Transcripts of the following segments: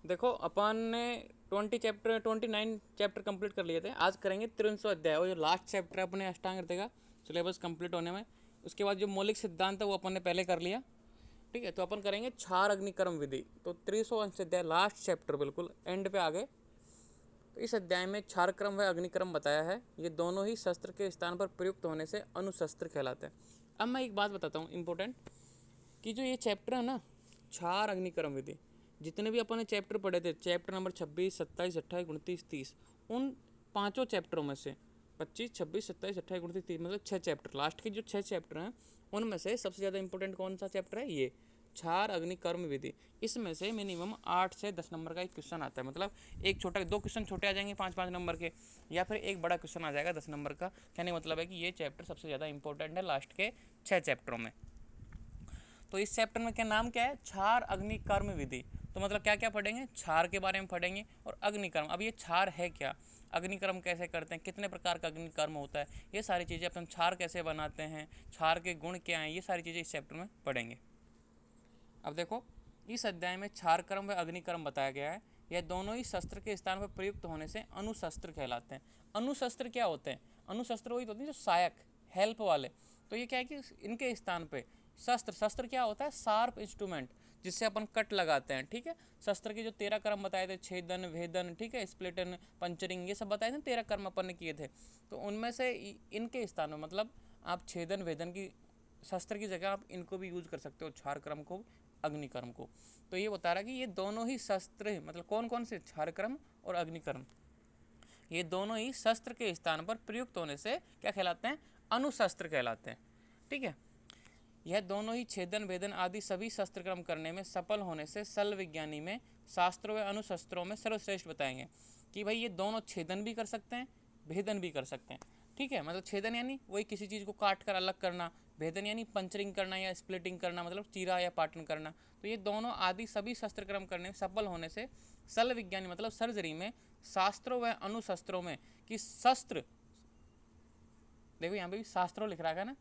देखो अपन ने 29 chapter complete कर लिए थे। आज करेंगे 300 अध्याय, और जो लास्ट चैप्टर अपने अष्टांग हृदय का सिलेबस कंप्लीट होने में। उसके बाद जो मौलिक सिद्धांत है वो अपन ने पहले कर लिया। ठीक है, तो अपन करेंगे क्षार अग्निकर्म विधि। तो 300 अध्याय लास्ट चैप्टर बिल्कुल एंड पे आ गए। तो इस अध्याय में क्षारक्रम व अग्निक्रम बताया है। ये दोनों ही शस्त्र के स्थान पर प्रयुक्त होने से अनुशस्त्र कहलाते हैं। अब मैं एक बात बताता हूँ इंपॉर्टेंट, कि जो ये चैप्टर है ना, क्षार अग्निकर्म विधि, जितने भी अपन ने चैप्टर पढ़े थे, चैप्टर नंबर 26, 27, 28, 29, 30, उन पांचों चैप्टरों में से 25, 26, 27, 28, 29, 30 मतलब 6 चैप्टर, लास्ट के जो 6 चैप्टर हैं उनमें से सबसे ज़्यादा इंपॉर्टेंट कौन सा चैप्टर है? ये क्षार अग्निकर्म विधि। इसमें से मिनिमम 8 से 10 नंबर का एक क्वेश्चन आता है। मतलब एक छोटा, 2 क्वेश्चन छोटे आ जाएंगे 5-5 नंबर के, या फिर एक बड़ा क्वेश्चन आ जाएगा 10 नंबर का। कहने का मतलब है कि ये चैप्टर सबसे ज़्यादा इंपॉर्टेंट है लास्ट के 6 चैप्टरों में। तो इस चैप्टर में क्या नाम क्या है? क्षार अग्निकर्म विधि। तो मतलब क्या क्या पढ़ेंगे? क्षार के बारे में पढ़ेंगे और अग्निकर्म। अब ये क्षार है क्या, अग्निकर्म कैसे करते हैं, कितने प्रकार का अग्निकर्म होता है, ये सारी चीज़ें, अपन क्षार कैसे बनाते हैं, क्षार के गुण क्या हैं, ये सारी चीज़ें इस चैप्टर में पढ़ेंगे। अब देखो, इस अध्याय में क्षारकर्म व अग्निकर्म बताया गया है। यह दोनों ही शस्त्र के स्थान पर प्रयुक्त होने से अनुशस्त्र कहलाते हैं। अनुशस्त्र क्या होते हैं? अनुशस्त्र वही होते हैं जो सहायक, हेल्प वाले। तो ये क्या है कि इनके स्थान पे शस्त्र, शस्त्र क्या होता है? शार्प इंस्ट्रूमेंट, जिससे अपन कट लगाते हैं। ठीक है, शस्त्र के जो 13 कर्म बताए थे, छेदन, भेदन, ठीक है, स्प्लिटन, पंचरिंग, ये सब बताए थे, 13 कर्म अपन ने किए थे। तो उनमें से इनके स्थान में, मतलब आप छेदन भेदन की शस्त्र की जगह आप इनको भी यूज कर सकते हो, क्षारक्रम को, अग्निकर्म को। तो ये बता रहा कि ये दोनों ही शस्त्र, मतलब कौन कौन से? क्षारक्रम और अग्निकर्म, ये दोनों ही शस्त्र के स्थान पर प्रयुक्त होने से क्या कहलाते हैं? अनुशस्त्र कहलाते हैं। ठीक है, यह दोनों ही छेदन भेदन आदि सभी शस्त्रक्रम करने में सफल होने से सल विज्ञानी में शास्त्रों व अनुशस्त्रों में सर्वश्रेष्ठ बताएंगे। कि भाई ये दोनों छेदन भी कर सकते हैं, भेदन भी कर सकते हैं। ठीक है, मतलब छेदन यानी वही किसी चीज़ को काट कर अलग करना, भेदन यानी पंचरिंग करना या स्प्लिटिंग करना, मतलब चीरा या पाटन करना। तो ये दोनों आदि सभी शस्त्रक्रम करने में सफल होने से सल विज्ञानी मतलब सर्जरी में शास्त्रों व अनुशस्त्रों में, कि शस्त्र, देखो यहाँ पे भी शास्त्रों लिख रखा है ना,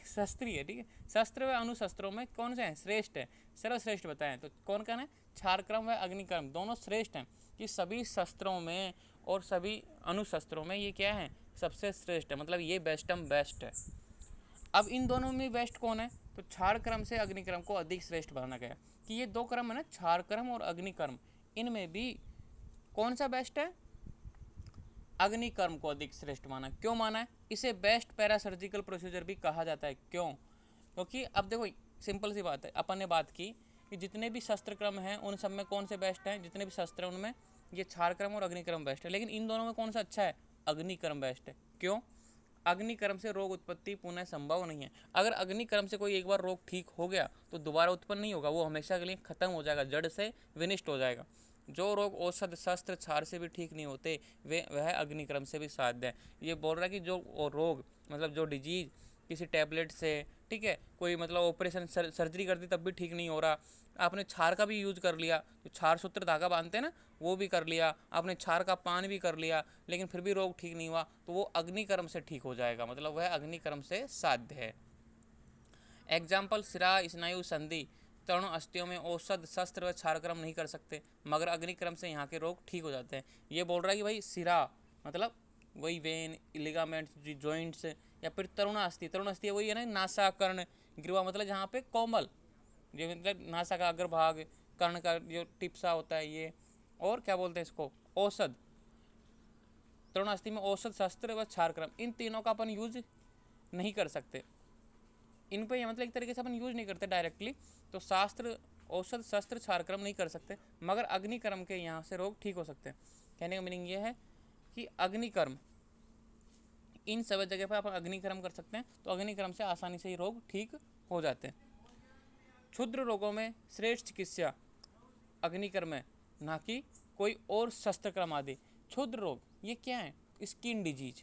शस्त्री है। ठीक है, शस्त्र व अनुशस्त्रों में कौन से हैं? श्रेष्ठ है, सर्वश्रेष्ठ बताएं। तो कौन कौन है? क्षारक्रम व अग्निकर्म दोनों श्रेष्ठ हैं, कि सभी शस्त्रों में और सभी अनुशस्त्रों में ये क्या है? सबसे श्रेष्ठ है, मतलब ये बेस्टम बेस्ट है। अब इन दोनों में बेस्ट कौन है? तो क्षारक्रम से अग्निकर्म को अधिक श्रेष्ठ माना गया। कि ये दो क्रम है ना, क्षारक्रम और अग्निकर्म, इनमें भी कौन सा बेस्ट है? अग्निकर्म को अधिक श्रेष्ठ माना। क्यों माना है? इसे बेस्ट पैरासर्जिकल प्रोसीजर भी कहा जाता है। क्यों? क्योंकि अब देखो, सिंपल सी बात है, अपन ने बात की कि जितने भी शस्त्र क्रम हैं उन सब में कौन से बेस्ट हैं? जितने भी शस्त्र हैं उनमें ये क्षारक्रम और अग्निक्रम बेस्ट है। लेकिन इन दोनों में कौन सा अच्छा है? अग्निक्रम बेस्ट है। क्यों? अग्निकर्म से रोग उत्पत्ति पुनः संभव नहीं है। अगर अग्निकर्म से कोई एक बार रोग ठीक हो गया तो दोबारा उत्पन्न नहीं होगा, वो हमेशा के लिए खत्म हो जाएगा, जड़ से विनिष्ट हो जाएगा। जो रोग औषध शस्त्र क्षार से भी ठीक नहीं होते, वे वह अग्निक्रम से भी साध्य है। ये बोल रहा है कि जो रोग, मतलब जो डिजीज किसी टैबलेट से, ठीक है, कोई मतलब ऑपरेशन सर्जरी कर दी तब भी ठीक नहीं हो रहा, आपने क्षार का भी यूज कर लिया, तो क्षार सूत्र धागा बांधते हैं ना, वो भी कर लिया आपने, क्षार का पान भी कर लिया, लेकिन फिर भी रोग ठीक नहीं हुआ, तो वो अग्निकर्म से ठीक हो जाएगा, मतलब वह अग्निकर्म से साध्य है। एग्जाम्पल, सिरा, स्नायु, संधि, तरुण अस्थियों में औषध शस्त्र व क्षारक्रम नहीं कर सकते, मगर अग्निक्रम से यहाँ के रोग ठीक हो जाते हैं। ये बोल रहा है कि भाई सिरा मतलब वही वेन, लिगामेंट्स, जॉइंट्स, या फिर तरुण अस्थि, तरुण अस्थि वही है ना, नासा, कर्ण, ग्रीवा, मतलब जहाँ पे कोमल, जो मतलब नासा का अग्रभाग, कर्ण का जो टिप्सा होता है ये, और क्या बोलते हैं इसको, औषध, तरुण अस्थि में औषध शस्त्र व क्षारक्रम, इन तीनों का अपन यूज नहीं कर सकते। इन पे मतलब एक तरीके से अपन यूज नहीं करते डायरेक्टली, तो शास्त्र औषध शस्त्र क्षारक्रम नहीं कर सकते, मगर अग्निकर्म के यहाँ से रोग ठीक हो सकते हैं। कहने का मीनिंग ये है कि अग्निकर्म, इन सब जगह पर अपन अग्निकर्म कर सकते हैं, तो अग्निकर्म से आसानी से ही रोग ठीक हो जाते हैं। क्षुद्र रोगों में श्रेष्ठ चिकित्सा अग्निकर्म है, ना कि कोई और शस्त्रक्रम आदि। क्षुद्र रोग ये क्या है? Skin disease.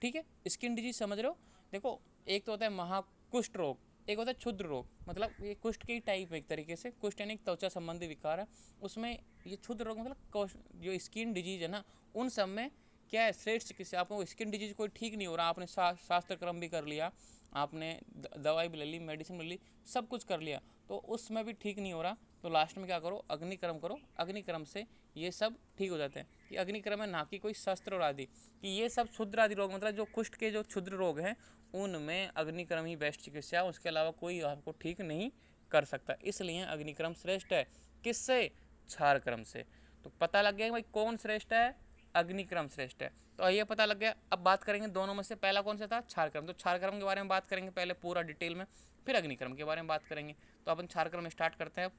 ठीक है, स्किन डिजीज समझ रहे हो? देखो, एक तो होता है महाकुष्ठ रोग, एक होता है क्षुद्र रोग, मतलब ये कुष्ठ के ही टाइप है एक तरीके से, कुष्ठ यानी त्वचा संबंधी विकार है, उसमें ये क्षुद्र रोग मतलब जो स्किन डिजीज है ना, उन सब में क्या है? श्रेष्ठ चिकित्सा। आपको स्किन डिजीज कोई ठीक नहीं हो रहा, आपने शास्त्र क्रम भी कर लिया, आपने दवाई भी ले ली, मेडिसिन भी ले ली, सब कुछ कर लिया, तो उसमें भी ठीक नहीं हो रहा, तो लास्ट में क्या करो, अग्निक्रम करो, अग्निक्रम से ये सब ठीक हो जाते हैं। कि अग्निक्रम है ना कि कोई शस्त्र और आदि, कि ये सब क्षुद्र आदि रोग मतलब जो कुष्ठ के जो क्षुद्र रोग हैं उनमें अग्निक्रम ही बेस्ट चिकित्सा है, उसके अलावा कोई आपको ठीक नहीं कर सकता। इसलिए अग्निक्रम श्रेष्ठ है। किससे? क्षारक्रम से। तो पता लग गया कि भाई कौन श्रेष्ठ है, अग्निक्रम श्रेष्ठ है। तो ये पता लग गया। अब बात करेंगे दोनों में से पहला कौन सा था, क्षारक्रम। तो क्षारक्रम के बारे में बात करेंगे पहले पूरा डिटेल में, फिर अग्निक्रम के बारे में बात करेंगे। तो अपन क्षारक्रम स्टार्ट करते हैं।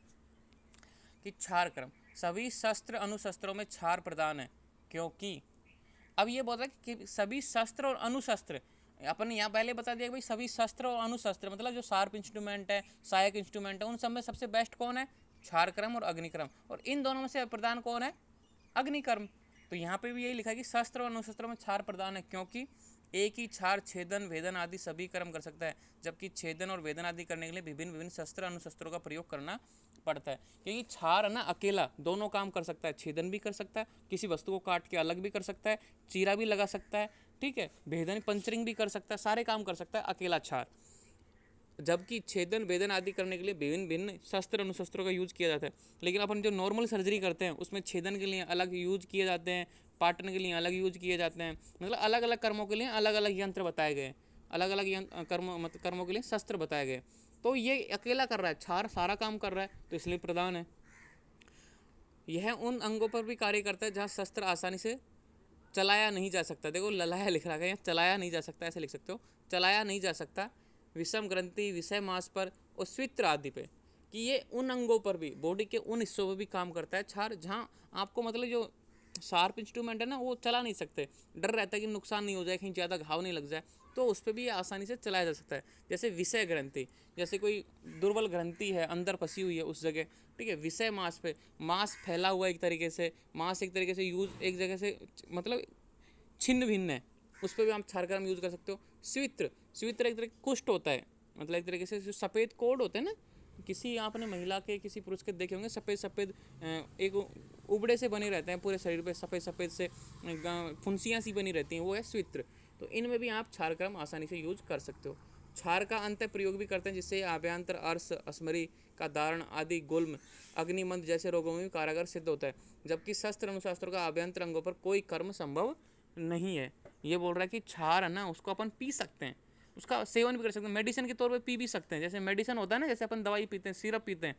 कि क्षारक्रम, सभी शस्त्र अनुशस्त्रों में क्षार प्रदान है, क्योंकि अब ये बोल रहा है कि सभी शस्त्र और अनुशस्त्र, अपन ने यहाँ पहले बता दिया कि भाई सभी शस्त्र और अनुशस्त्र मतलब जो शार्प इंस्ट्रूमेंट है, सहायक इंस्ट्रूमेंट है, उन सब में सबसे बेस्ट कौन है, क्षारक्रम और अग्निक्रम। और इन दोनों में से प्रधान कौन है, अग्निक्रम। तो यहाँ पे भी यही लिखा है कि शस्त्र और अनुशस्त्रों में क्षार प्रदान है, क्योंकि एक ही क्षार छेदन वेदन आदि सभी कर्म कर सकता है, जबकि छेदन और वेदन आदि करने के लिए विभिन्न विभिन्न शस्त्र अनुशस्त्रों का प्रयोग करना पड़ता है। क्योंकि क्षार है ना अकेला दोनों काम कर सकता है, छेदन भी कर सकता है, किसी वस्तु को काट के अलग भी कर सकता है, चीरा भी लगा सकता है, ठीक है, भेदन पंचरिंग भी कर सकता है, सारे काम कर सकता है अकेला क्षार। जबकि छेदन वेदन आदि करने के लिए विभिन्न भिन्न शस्त्र अनुशस्त्रों का यूज किया जाता है। लेकिन अपन जो नॉर्मल सर्जरी करते हैं उसमें छेदन के लिए अलग यूज किए जाते हैं, पाटन के लिए अलग यूज किए जाते हैं, मतलब अलग अलग कर्मों के लिए अलग अलग यंत्र बताए गए, अलग अलग कर्मों के लिए शस्त्र बताए गए। तो ये अकेला कर रहा है, क्षार सारा काम कर रहा है, तो इसलिए प्रधान है। यह उन अंगों पर भी कार्य करता है जहाँ शस्त्र आसानी से चलाया नहीं जा सकता। देखो ललाया लिख रहा है यहाँ, चलाया नहीं जा सकता ऐसे लिख सकते हो, चलाया नहीं जा सकता। विषम ग्रंथि, विषय मांस पर और स्वित्र आदि पे, कि ये उन अंगों पर भी, बॉडी के उन हिस्सों पर भी काम करता है क्षार, जहाँ आपको मतलब जो शार्प इंस्ट्रूमेंट है ना वो चला नहीं सकते, डर रहता है कि नुकसान नहीं हो जाए, कहीं ज़्यादा घाव नहीं लग जाए, तो उस पर भी आसानी से चलाया जा सकता है। जैसे विषय ग्रंथि, जैसे कोई दुर्बल ग्रंथि है अंदर फंसी हुई है उस जगह, ठीक है। विषय मांस पे, मांस फैला हुआ एक तरीके से, मांस एक तरीके से यूज एक जगह से मतलब छिन्न भिन्न है, उस पर भी आप क्षारक्रम यूज कर सकते हो। स्वित्र, स्वित्र एक तरह का कुष्ठ होता है, मतलब एक तरीके से जो सफ़ेद कोड होते हैं ना, किसी आपने महिला के किसी पुरुष के देखे होंगे, सफ़ेद सफ़ेद एक उबड़े से बने रहते हैं पूरे शरीर पे, सफ़ेद सफ़ेद से फुंसियाँ सी बनी रहती हैं, वो है स्वित्र। तो इनमें भी आप क्षारक्रम आसानी से यूज कर सकते हो। क्षार का अंत प्रयोग भी करते हैं, जिससे आभ्यंतर अर्श, अस्मरी का धारण आदि गुल्म, अग्निमंद जैसे रोगों में भी कारगर सिद्ध होता है। जबकि शस्त्र अनुशास्त्रों का आभ्यंतर अंगों पर कोई कर्म संभव नहीं है। ये बोल रहा है कि क्षार है ना उसको अपन पी सकते हैं, उसका सेवन भी कर सकते हैं, मेडिसिन के तौर पे पी भी सकते हैं। जैसे मेडिसिन होता है ना, जैसे अपन दवाई पीते हैं, सिरप पीते हैं,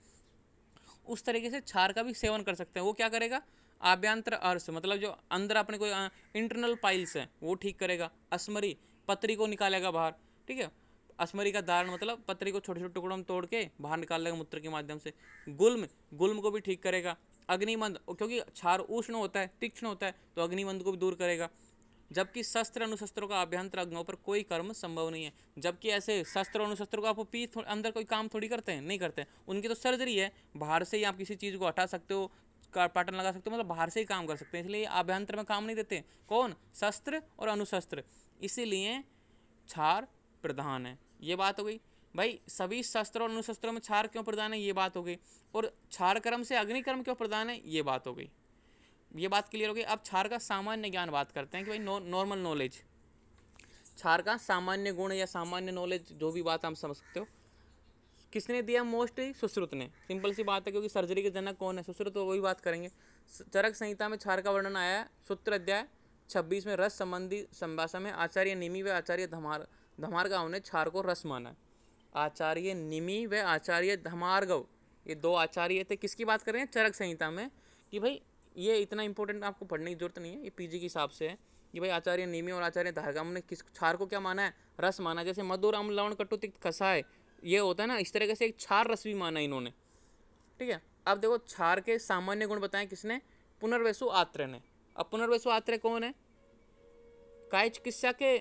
उस तरीके से क्षार का भी सेवन कर सकते हैं। वो क्या करेगा, आभ्यंतर अर्श मतलब जो अंदर अपने कोई इंटरनल पाइल्स है वो ठीक करेगा। अस्मरी, पतरी को निकालेगा बाहर, ठीक है। अस्मरी का धारण मतलब पतरी को छोटे छोटे टुकड़ों में तोड़ के बाहर निकाल लेगा मूत्र के माध्यम से। गुल्म, गुल्म को भी ठीक करेगा। अग्निमंद, क्योंकि क्षार उष्ण होता है, तीक्ष्ण होता है, तो अग्निमंद को भी दूर करेगा। जबकि शस्त्र अनुशस्त्रों का आभ्यंतर अंगों पर कोई कर्म संभव नहीं है। जबकि ऐसे शस्त्र अनुशस्त्रों को आप पी अंदर कोई काम थोड़ी करते हैं, नहीं करते हैं, उनकी तो सर्जरी है, बाहर से ही आप किसी चीज़ को हटा सकते हो, पाटन लगा सकते हो, मतलब बाहर से ही काम कर सकते हैं, इसलिए आभ्यंतर में काम नहीं देते। कौन, शस्त्र और अनुशस्त्र, इसीलिए क्षार प्रधान है। ये बात हो गई भाई। सभी शस्त्र और अनुशस्त्रों में क्षार क्यों प्रधान है, ये बात हो गई। और क्षार कर्म से अग्निकर्म क्यों प्रधान है, ये बात हो गई। ये बात क्लियर हो गई। अब क्षार का सामान्य ज्ञान बात करते हैं कि भाई नॉर्मल नॉलेज, क्षार का सामान्य गुण या सामान्य नॉलेज, जो भी बात आप समझ सकते हो, किसने दिया, मोस्टली सुश्रुत ने। सिंपल सी बात है, क्योंकि सर्जरी के जनक कौन है, सुश्रुत, तो वही बात करेंगे। चरक संहिता में क्षार का वर्णन आया है, सूत्र अध्याय 26 में रस संबंधी संभाषा में आचार्य निमि व आचार्य धमारगांव ने क्षार को रस माना। आचार्य निमि व आचार्य धमारगांव, ये दो आचार्य थे, किसकी बात कर रहे हैं, चरक संहिता में। कि भाई ये इतना इंपॉर्टेंट आपको पढ़ने की जरूरत नहीं है, ये पीजी के हिसाब से है कि भाई आचार्य निमि और आचार्य धारगाम ने किस क्षार को क्या माना है, रस माना। जैसे मधुर, अम्ल, लवण, कटु, तिक्त, कसाय, ये होता है ना, इस तरह से एक क्षार रस भी माना इन्होंने, ठीक है। अब देखो क्षार के सामान्य गुण बताएं किसने, पुनर्वसु आत्रेय ने। अब पुनर्वसु आत्रेय कौन है, काय चिकित्सा के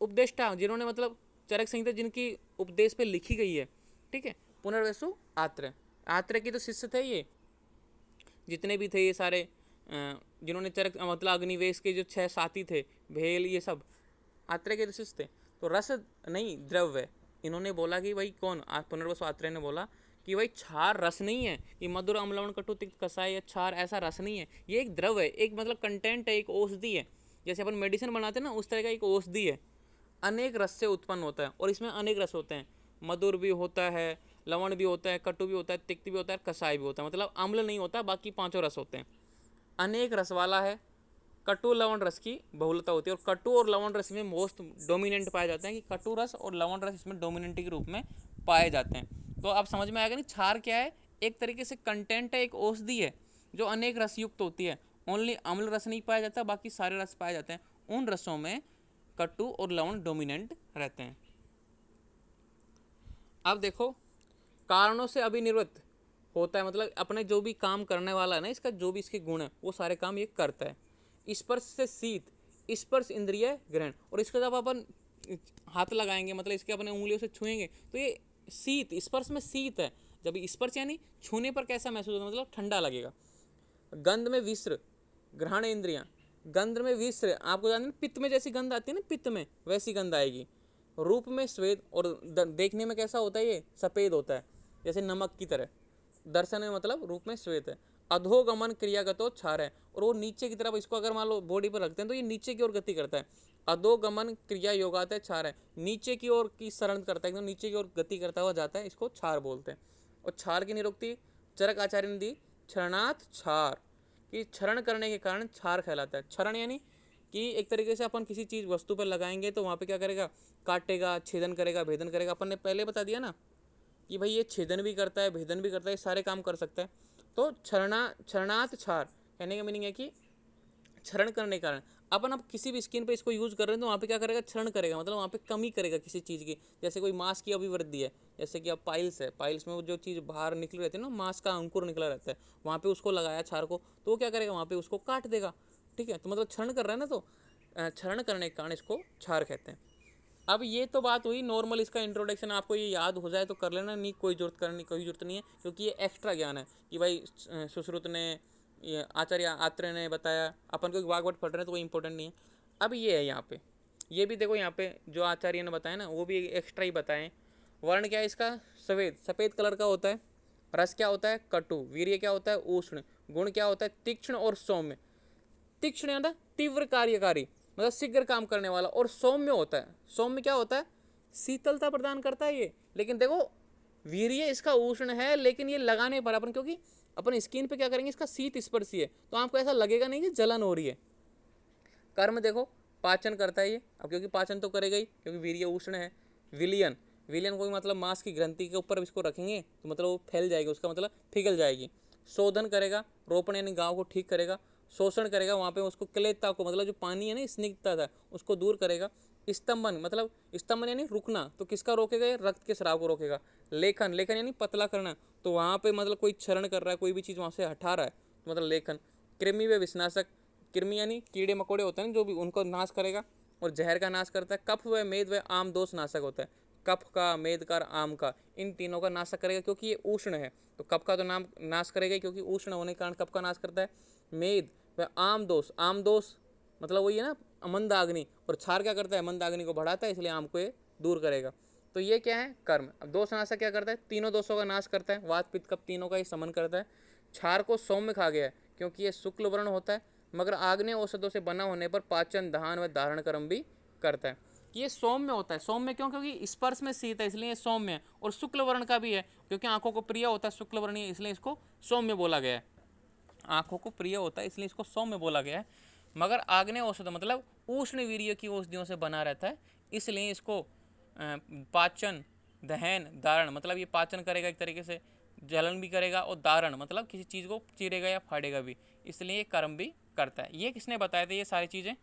उपदेष्टा, जिन्होंने मतलब चरक संहिता जिनकी उपदेश पे लिखी गई है, ठीक है। पुनर्वसु आत्रेय, आत्रेय की तो शिष्य थे ये, जितने भी थे ये सारे, जिन्होंने चरक मतलब अग्निवेश के जो 6 साथी थे, भेल, ये सब आत्रेय के शिष्य थे। तो रस नहीं, द्रव्य। इन्होंने बोला कि भाई कौन, पुनर्वसु आत्रेय ने बोला कि भाई क्षार रस नहीं है, कि मधुर, अम्ल, लवण, कटु, तिक्त, कसाय या क्षार ऐसा रस नहीं है, ये एक द्रव्य है, एक मतलब कंटेंट है, एक औषधि है। जैसे अपन मेडिसिन बनाते हैं ना, उस तरह का एक औषधि है, अनेक रस से उत्पन्न होता है, और इसमें अनेक रस होते हैं, मधुर भी होता है, लवण भी होता है, कटु भी होता है, तिक्त भी होता है, कसाय भी होता है, मतलब अम्ल नहीं होता, बाकी पांचों रस होते हैं। अनेक रस वाला है। कटु लवण रस की बहुलता होती है, और कटु और लवण रस में मोस्ट डोमिनेंट पाए जाते हैं, कि कटु रस और लवण रस इसमें डोमिनेंट के रूप में पाए जाते हैं। तो आप समझ में आएगा नहीं, क्षार क्या है, एक तरीके से कंटेंट है, एक औषधि है जो अनेक रस युक्त होती है। ओनली अम्ल रस नहीं पाया जाता, बाकी सारे रस पाए जाते हैं। उन रसों में कटु और लवण डोमिनेंट रहते हैं। अब देखो, कारणों से अभिनिवृत्त होता है, मतलब अपने जो भी काम करने वाला है ना, इसका जो भी इसके गुण है वो सारे काम ये करता है। स्पर्श से शीत, स्पर्श इंद्रिय ग्रहण, और इसका जब अपन हाथ लगाएंगे, मतलब इसके अपने उंगलियों से छुएंगे तो ये शीत, स्पर्श में शीत है। जब स्पर्श यानी छूने पर कैसा महसूस होता है, मतलब ठंडा लगेगा। गंध में विस्र, ग्रहण इंद्रियां, गंध में विस्र, आपको जानते हैं पित्त में जैसी गंध आती है ना, पित्त में वैसी गंध आएगी। रूप में श्वेत, और देखने में कैसा होता है, ये सफ़ेद होता है जैसे नमक की तरह। दर्शन में मतलब रूप में श्वेत है। अधोगमन क्रियागतो क्षार है, और वो नीचे की तरफ, इसको अगर मान लो बॉडी पर रखते हैं तो ये नीचे की ओर गति करता है। अधोगमन क्रिया योगात है क्षार है, नीचे की ओर की शरण करता है, एकदम नीचे की ओर गति करता हुआ जाता है, इसको क्षार बोलते हैं। और क्षार की निरुक्ति चरक आचार्य ने दी, क्षरणात् क्षार, कि क्षरण करने के कारण क्षार कहलाता है। क्षरण यानी कि एक तरीके से अपन किसी चीज़ वस्तु पर लगाएंगे तो वहाँ पे क्या करेगा, काटेगा, छेदन करेगा, भेदन करेगा। अपन ने पहले बता दिया ना कि भाई ये छेदन भी करता है, भेदन भी करता है, सारे काम कर सकता है। तो क्षरणात् क्षार कहने का मीनिंग है कि क्षरण करने के कारण। अपन अब किसी भी स्किन पे इसको यूज़ कर रहे हैं तो वहाँ पे क्या करेगा, क्षरण करेगा, मतलब वहाँ पे कमी करेगा किसी चीज़ की। जैसे कोई मांस की अभिवृद्धि है, जैसे कि अब पाइल्स है, पाइल्स में वो जो चीज़ बाहर निकल रहती है ना, मांस का अंकुर निकला रहता है, वहाँ पे उसको लगाया क्षार को, तो वो क्या करेगा, वहाँ पे उसको काट देगा। ठीक है, तो मतलब क्षरण कर रहा है ना, तो क्षरण करने के कारण इसको क्षार कहते हैं। अब ये तो बात हुई नॉर्मल, इसका इंट्रोडक्शन आपको ये याद हो जाए तो कर लेना, नहीं कोई जरूरत नहीं है, क्योंकि ये एक्स्ट्रा ज्ञान है कि भाई सुश्रुत ने, ये आचार्य आत्रेय ने बताया, अपन को वाग्भट पढ़ रहे हैं तो वो इंपॉर्टेंट नहीं है। अब ये है यहाँ पे, ये भी देखो यहाँ पे जो आचार्य ने बताया ना वो भी एक्स्ट्रा ही बताएं। वर्ण क्या है इसका, सफ़ेद, सफ़ेद कलर का होता है। रस क्या होता है, कटु। वीर्य क्या होता है, उष्ण। गुण क्या होता है, तीक्ष्ण और सौम्य। तीक्ष्ण यानी तीव्र कार्यकारी, मतलब शीघ्र काम करने वाला, और सौम्य होता है। सौम्य क्या होता है, शीतलता प्रदान करता है ये। लेकिन देखो वीर्य इसका उष्ण है, लेकिन ये लगाने पर अपन, क्योंकि अपन स्किन पे क्या करेंगे, इसका शीत स्पर्शी है, तो आपको ऐसा लगेगा नहीं कि जलन हो रही है। कर्म देखो, पाचन करता है ये, अब क्योंकि पाचन तो करेगा ही, क्योंकि वीर्य उष्ण है। विलियन, विलियन को मतलब मांस की ग्रंथि के ऊपर इसको रखेंगे तो मतलब वो फैल जाएगी, उसका मतलब पिघल जाएगी। शोधन करेगा, रोपण यानी गाँव को ठीक करेगा। शोषण करेगा, वहाँ पे उसको क्लेदता को, मतलब जो पानी है ना, स्निग्धता था, उसको दूर करेगा। स्तंभन, मतलब स्तंभन यानी रुकना, तो किसका रोकेगा, ये रक्त के स्राव को रोकेगा। लेखन, लेखन यानी पतला करना, तो वहाँ पे मतलब कोई क्षरण कर रहा है, कोई भी चीज़ वहाँ से हटा रहा है, तो मतलब लेखन। कृमि व विषनाशक, कृमि यानी कीड़े मकोड़े होते हैं जो भी, उनको नाश करेगा। और जहर का नाश करता है। कफ व मेद व आम दोष नाशक होता है, कफ का, मेद का, आम का, इन तीनों का नाशक करेगा, क्योंकि ये उष्ण है, तो कफ का तो नाम नाश करेगा क्योंकि उष्ण होने के कारण कफ का नाश करता है। मेद व आम दोष, आम दोष मतलब वही है ना मंदाग्नि, और क्षार क्या करता है, मंदाग्नि को बढ़ाता है, इसलिए आम को ये दूर करेगा। तो ये क्या है, कर्म। अब दोष नाशक क्या करता है, तीनों दोषों का नाश करता है, वात पित्त कफ तीनों का ही समन करता है। क्षार को सौम्य खा गया है, क्योंकि ये शुक्ल वर्ण होता है, मगर आग्नेय औषधों से बना होने पर पाचन, दहन व धारण कर्म भी करता है। ये सौम्य होता है। सौम्य क्यों, क्योंकि स्पर्श में शीत है इसलिए ये सौम्य है, और शुक्ल वर्ण का भी है, क्योंकि आंखों को प्रिय होता है शुक्ल वर्ण, इसलिए इसको सौम्य बोला गया है। आंखों को प्रिय होता है इसलिए इसको सौम्य बोला गया है। मगर आग्नेय औषध मतलब उष्ण वीर्य की औषधियों से बना रहता है, इसलिए इसको पाचन, दहन, धारण, मतलब ये पाचन करेगा एक तरीके से, जलन भी करेगा, और धारण मतलब किसी चीज़ को चीरेगा या फाड़ेगा भी, इसलिए ये कर्म भी करता है। ये किसने बताया था, ये सारी चीज़ें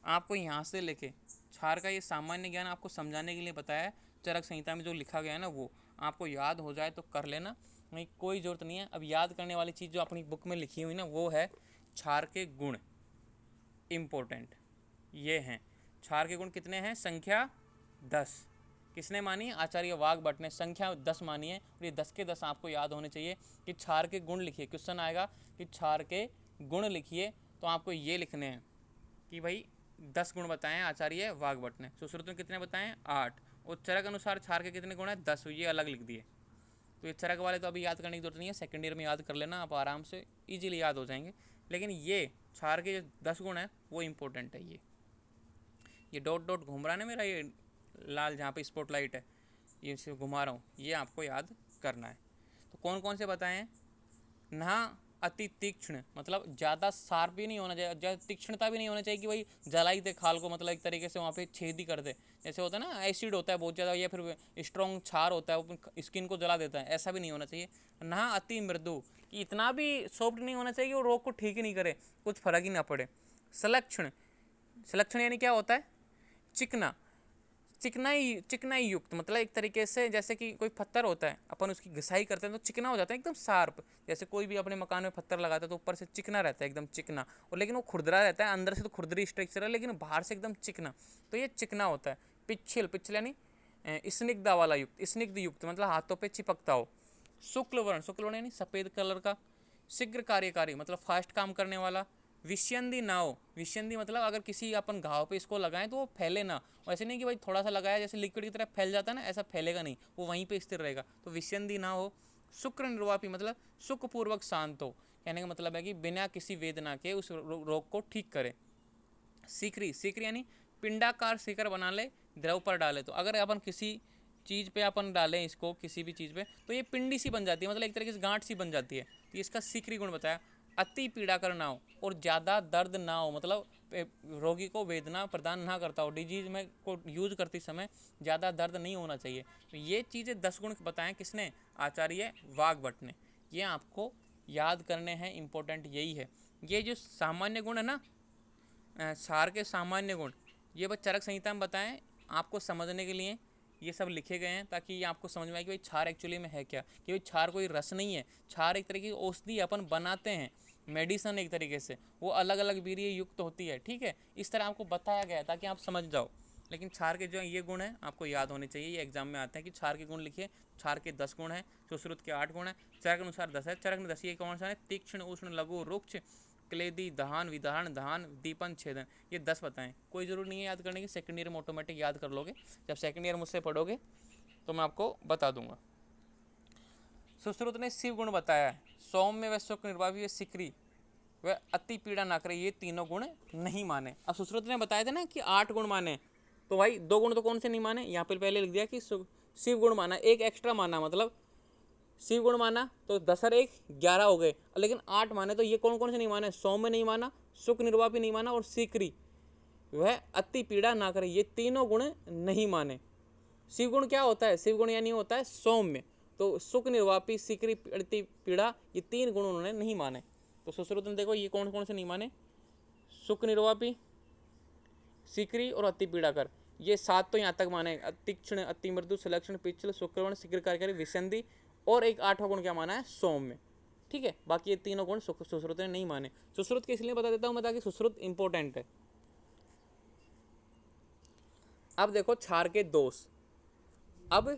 आपको यहाँ से लेके क्षार का ये सामान्य ज्ञान आपको समझाने के लिए बताया है। चरक संहिता में जो लिखा गया है ना, वो आपको याद हो जाए तो कर लेना, नहीं कोई ज़रूरत नहीं है। अब याद करने वाली चीज़ जो अपनी बुक में लिखी हुई ना, वो है क्षार के गुण, इम्पोर्टेंट ये हैं। क्षार के गुण कितने हैं, संख्या 10। किसने मानी, आचार्य वाग्भट ने संख्या 10 मानी है, और ये 10 के 10 आपको याद होने चाहिए। कि क्षार के गुण लिखिए, क्वेश्चन आएगा कि क्षार के गुण लिखिए, तो आपको ये लिखने हैं कि भाई 10 गुण बताएं आचार्य वाग्भट ने। सुश्रुत ने कितने बताएं, 8। और चरक अनुसार क्षार के कितने गुण हैं, 10, ये अलग लिख दिए। तो ये चरक वाले तो अभी याद करने की जरूरत नहीं है, सेकेंड ईयर में याद कर लेना, आप आराम से इजीली याद हो जाएंगे। लेकिन ये क्षार के जो 10 गुण हैं वो इंपॉर्टेंट है। ये डॉट डॉट घूम रहा है ना मेरा, ये लाल जहाँ पे स्पॉटलाइट है, ये इसे घुमा रहा हूँ, ये आपको याद करना है। तो कौन कौन से बताए हैं? ना अति तीक्ष्ण, मतलब ज़्यादा शार्प भी नहीं होना चाहिए, ज़्यादा तीक्ष्णता भी नहीं होना चाहिए कि भाई जला ही दे खाल को, मतलब एक तरीके से वहाँ पे छेद ही कर दे। जैसे होता है ना एसिड होता है बहुत ज़्यादा, या फिर स्ट्रॉन्ग क्षार होता है वो स्किन को जला देता है, ऐसा भी नहीं होना चाहिए। ना अति मृदु, कि इतना भी सॉफ्ट नहीं होना चाहिए कि वो रोग को ठीक ही नहीं करे, कुछ फर्क ही ना पड़े। सलक्षण, सलक्षण यानी क्या होता है? चिकना, चिकनाई युक्त, मतलब एक तरीके से जैसे कि कोई पत्थर होता है, अपन उसकी घिसाई करते हैं तो चिकना हो जाता है एकदम शार्प। जैसे कोई भी अपने मकान में पत्थर लगाता है तो ऊपर से चिकना रहता है एकदम चिकना, और लेकिन वो खुरदरा रहता है, अंदर से तो खुरदरी स्ट्रक्चर है लेकिन बाहर से एकदम चिकना, तो ये चिकना होता है। पिच्छल, पिच्छल यानी स्निग्धा वाला युक्त, स्निग्ध युक्त मतलब हाथों पर चिपकता हो। शुक्ल वर्ण, शुक्ल वर्ण यानी सफ़ेद कलर का। शीघ्र कार्यकारी मतलब फास्ट काम करने वाला। विषयंदी नाव, विषयंदी मतलब अगर किसी अपन घाव पे इसको लगाएं तो वो फैले ना, वैसे नहीं कि भाई थोड़ा सा लगाया जैसे लिक्विड की तरह फैल जाता है ना, ऐसा फैलेगा नहीं, वो वहीं पे स्थिर रहेगा, तो विषयंदी ना हो। शुक्र निर्वापी मतलब सुखपूर्वक शांत हो, कहने का मतलब है कि बिना किसी वेदना के उस रोग को ठीक करे। सीकरी, सीकरी यानी पिंडाकार शिखर बना ले, द्रव पर डाले, तो अगर अपन किसी चीज़ पे अपन डालें इसको, किसी भी चीज़ पे, तो ये पिंडी सी बन जाती है, मतलब एक तरीके से गांठ सी बन जाती है, तो इसका सीकरी गुण बताया। अति पीड़ा कर ना हो और ज़्यादा दर्द ना हो, मतलब रोगी को वेदना प्रदान ना करता हो, डिजीज में को यूज करते समय ज़्यादा दर्द नहीं होना चाहिए। तो ये चीज़ें 10 गुण बताएं किसने? आचार्य वाग्भट ने। ये आपको याद करने हैं, इंपॉर्टेंट यही है। ये जो सामान्य गुण है ना, क्षार के सामान्य गुण, ये बस चरक संहिता में बताएं आपको समझने के लिए, ये सब लिखे गए हैं ताकि ये आपको समझ में आए कि भाई क्षार एक्चुअली में है क्या। कि भाई क्षार कोई रस नहीं है, क्षार एक तरीके की औषधि अपन बनाते हैं, मेडिसन एक तरीके से, वो अलग अलग वीर्य युक्त होती है, ठीक है, इस तरह आपको बताया गया है ताकि आप समझ जाओ। लेकिन क्षार के जो ये गुण हैं आपको याद होने चाहिए, ये एग्जाम में आते हैं कि क्षार के गुण लिखिए। क्षार के 10 गुण हैं, सुश्रुत के 8 गुण हैं, चरक अनुसार 10 है। चरक में 10 ये कौन सा है? तीक्ष्ण, उष्ण, लघु, रुक्ष, क्लेदी, दहान, विधान, दहान, दीपन, छेदन, ये 10 बताएं। कोई जरूर नहीं है याद करने की, सेकंड ईयर में ऑटोमेटिक याद कर लोगे, जब सेकंड ईयर मुझसे पढ़ोगे तो मैं आपको बता दूंगा। सुश्रुत ने शिव गुण बताया है, सौम्य व शुक्र निर्वापी व सिकरी वह अति पीड़ा ना करे, ये तीनों गुण नहीं माने। अब सुश्रुत ने बताया था ना कि 8 गुण माने, तो भाई 2 गुण तो कौन से नहीं माने? यहाँ पर पहले लिख दिया कि शिव गुण माना, एक एक्स्ट्रा माना, मतलब शिव गुण माना तो 10 और 1 11 हो गए, लेकिन 8 माने, तो ये कौन कौन से नहीं माने? सौम्य नहीं माना, शुक्र निर्वापी नहीं माना, और सीकरी वह अति पीड़ा ना करे, ये तीनों गुण नहीं माने। शिव गुण क्या होता है? शिव गुण यानी होता है सौम्य, तो सुख निर्वापी, सीकरी, अति पीड़ा, ये 3 गुण उन्होंने नहीं माने। तो सुश्रुत में देखो ये कौन कौन से नहीं माने? सुख निर्वापी, सीकरी और अति पीड़ाकर, ये 7 तो यहाँ तक माने। तीक्ष्ण, अति मृदु, सलक्षण, पिछल, शुक्रवण, शीघ्र कार्यकारी, विसंधि, और एक 8वां गुण क्या माना है? सौम्य, ठीक है। बाकी ये तीनों गुण सुश्रुत ने नहीं माने। सुश्रुत के इसलिए बता देता हूँ मैं ताकि सुश्रुत इंपॉर्टेंट है। अब देखो क्षार के दोष, अब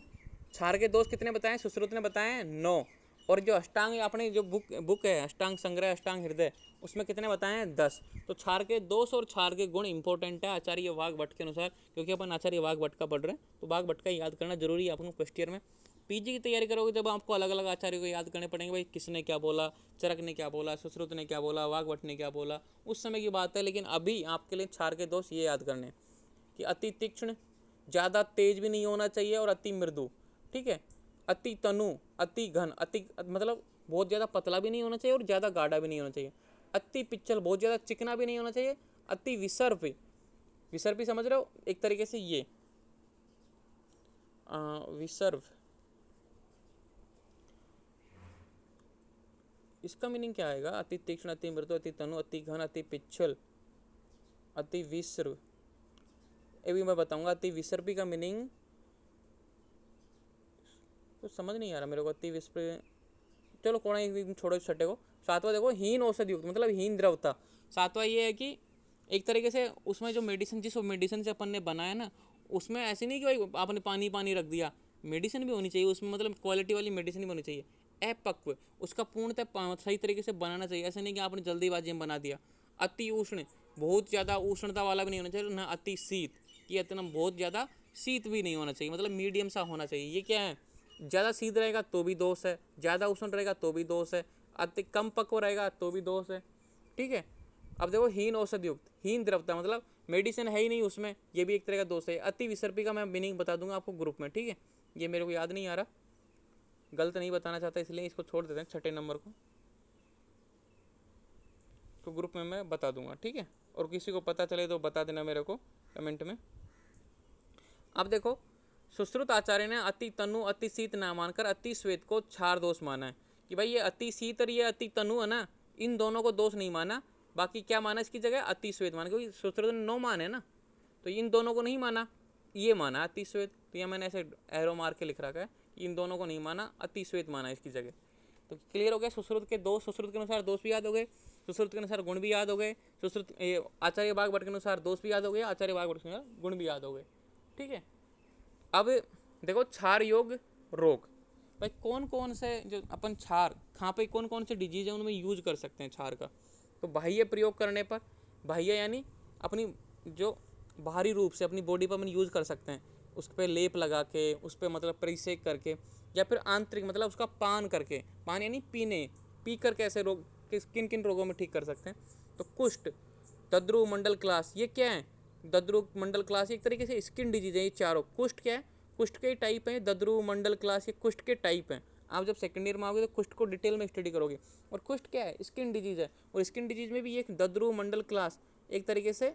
क्षार के दोष कितने बताएं? सुश्रुत ने बताए 9, और जो अष्टांग अपने जो बुक है अष्टांग संग्रह, अष्टांग हृदय, उसमें कितने बताए हैं? 10। तो क्षार के दोष और क्षार के गुण इंपॉर्टेंट है आचार्य वाग्भट के अनुसार, क्योंकि अपन आचार्य वाग्भट का पढ़ रहे हैं, तो वाग्भट का याद करना जरूरी है अपन फर्स्ट ईयर में। पीजी की तैयारी करोगे जब आपको अलग अलग आचार्य को याद करने पड़ेंगे, भाई किसने क्या बोला, चरक ने क्या बोला, सुश्रुत ने क्या बोला, वाग्भट ने क्या बोला, उस समय की बात है। लेकिन अभी आपके लिए क्षार के दोष ये याद करने कि अति तीक्ष्ण, ज़्यादा तेज भी नहीं होना चाहिए, और अति मृदु, ठीक है। अति तनु, अति घन, अति मतलब बहुत ज़्यादा पतला भी नहीं होना चाहिए और ज़्यादा गाढ़ा भी नहीं होना चाहिए। अति पिच्छल, बहुत ज़्यादा चिकना भी नहीं होना चाहिए। अति विसर्प, विसर्पी समझ रहे हो एक तरीके से, ये विसर्प, इसका मीनिंग क्या आएगा? अति तीक्ष्ण, अति मृदु, अति तनु, अति घन, अति पिच्छल, अति विसर्प, ये भी मैं बताऊंगा। अति विसर्पी का मीनिंग तो समझ नहीं आ रहा मेरे को। अति विसर्प, चलो कोना छोड़ो छठे को। 7वां देखो, हीन औषधि युक्त, मतलब हीन द्रवता। 7वां ये है कि एक तरीके से उसमें जो मेडिसिन, जिस मेडिसिन से अपन ने बनाया ना, उसमें ऐसे नहीं कि भाई आपने पानी पानी रख दिया, मेडिसिन भी होनी चाहिए उसमें, मतलब क्वालिटी वाली मेडिसिन भी होनी चाहिए। अपक्व, उसका पूर्णतः सही तरीके से बनाना चाहिए, ऐसा नहीं कि आपने जल्दीबाजी में बना दिया। अति उष्ण, बहुत ज़्यादा उष्णता वाला भी नहीं होना चाहिए ना। अति शीत, कि इतना बहुत ज़्यादा शीत भी नहीं होना चाहिए, मतलब मीडियम सा होना चाहिए। ये क्या है? ज़्यादा शीत रहेगा तो भी दोष है, ज़्यादा उष्ण रहेगा तो भी दोष है, अति कम पक्व रहेगा तो भी दोष है, ठीक है। अब देखो, हीन औषधि युक्त, हीन द्रवता मतलब मेडिसिन है ही नहीं उसमें, ये भी एक तरह का दोष है। अति विसर्पी का मैं मीनिंग बता दूंगा आपको ग्रुप में, ठीक है, ये मेरे को याद नहीं आ रहा, गलत नहीं बताना चाहता, इसलिए इसको छोड़ देते हैं छठे नंबर को, तो ग्रुप में मैं बता दूंगा, ठीक है। और किसी को पता चले तो बता देना मेरे को कमेंट में। अब देखो, सुश्रुत आचार्य ने अति तनु अति शीत ना मानकर अति श्वेत को क्षार दोष माना है कि भाई ये अति शीत और ये अति तनु है ना, इन दोनों को दोष नहीं माना, बाकी क्या माना इसकी जगह अति श्वेत माना, क्योंकि सुश्रुत ने 9 माने ना, तो इन दोनों को नहीं माना, ये माना अति श्वेत। तो यह मैंने ऐसे एरो मार के लिख रखा है, इन दोनों को नहीं माना, अति श्वेत माना इसकी जगह। तो क्लियर हो गया, सुश्रुत के दोष, सुश्रुत के अनुसार दोष भी याद हो गए, सुश्रुत के अनुसार गुण भी याद हो गए, सुश्रुत आचार्य वाग्भट के अनुसार दोष भी याद हो गए, आचार्य वाग्भट के अनुसार गुण भी याद हो गए, ठीक है। अब देखो क्षार योग रोग, भाई कौन कौन से जो अपन क्षार कहाँ पे कौन कौन से डिजीज है उनमें यूज कर सकते हैं क्षार का। तो बाह्य प्रयोग करने पर, बाह्य यानी अपनी जो बाहरी रूप से अपनी बॉडी पर अपन यूज कर सकते हैं, उस पर लेप लगा के, उस पर मतलब परिसेक करके, या फिर आंतरिक मतलब उसका पान करके, पान यानी पीने, पी कर कैसे रोग किन किन रोगों में ठीक कर सकते हैं। तो कुष्ठ, दद्रु मंडल क्लास, ये क्या है, दद्रु मंडल क्लास एक तरीके से स्किन डिजीज है ये चारों। कुष्ठ क्या है, कुष्ठ के टाइप हैं, दद्रु मंडल क्लास ये कुष्ठ के टाइप हैं। आप जब सेकेंड ईयर में आओगे तो कुष्ठ को डिटेल में स्टडी करोगे। और कुष्ठ क्या है, स्किन डिजीज है, और स्किन डिजीज में भी एक दद्रु मंडल क्लास एक तरीके से,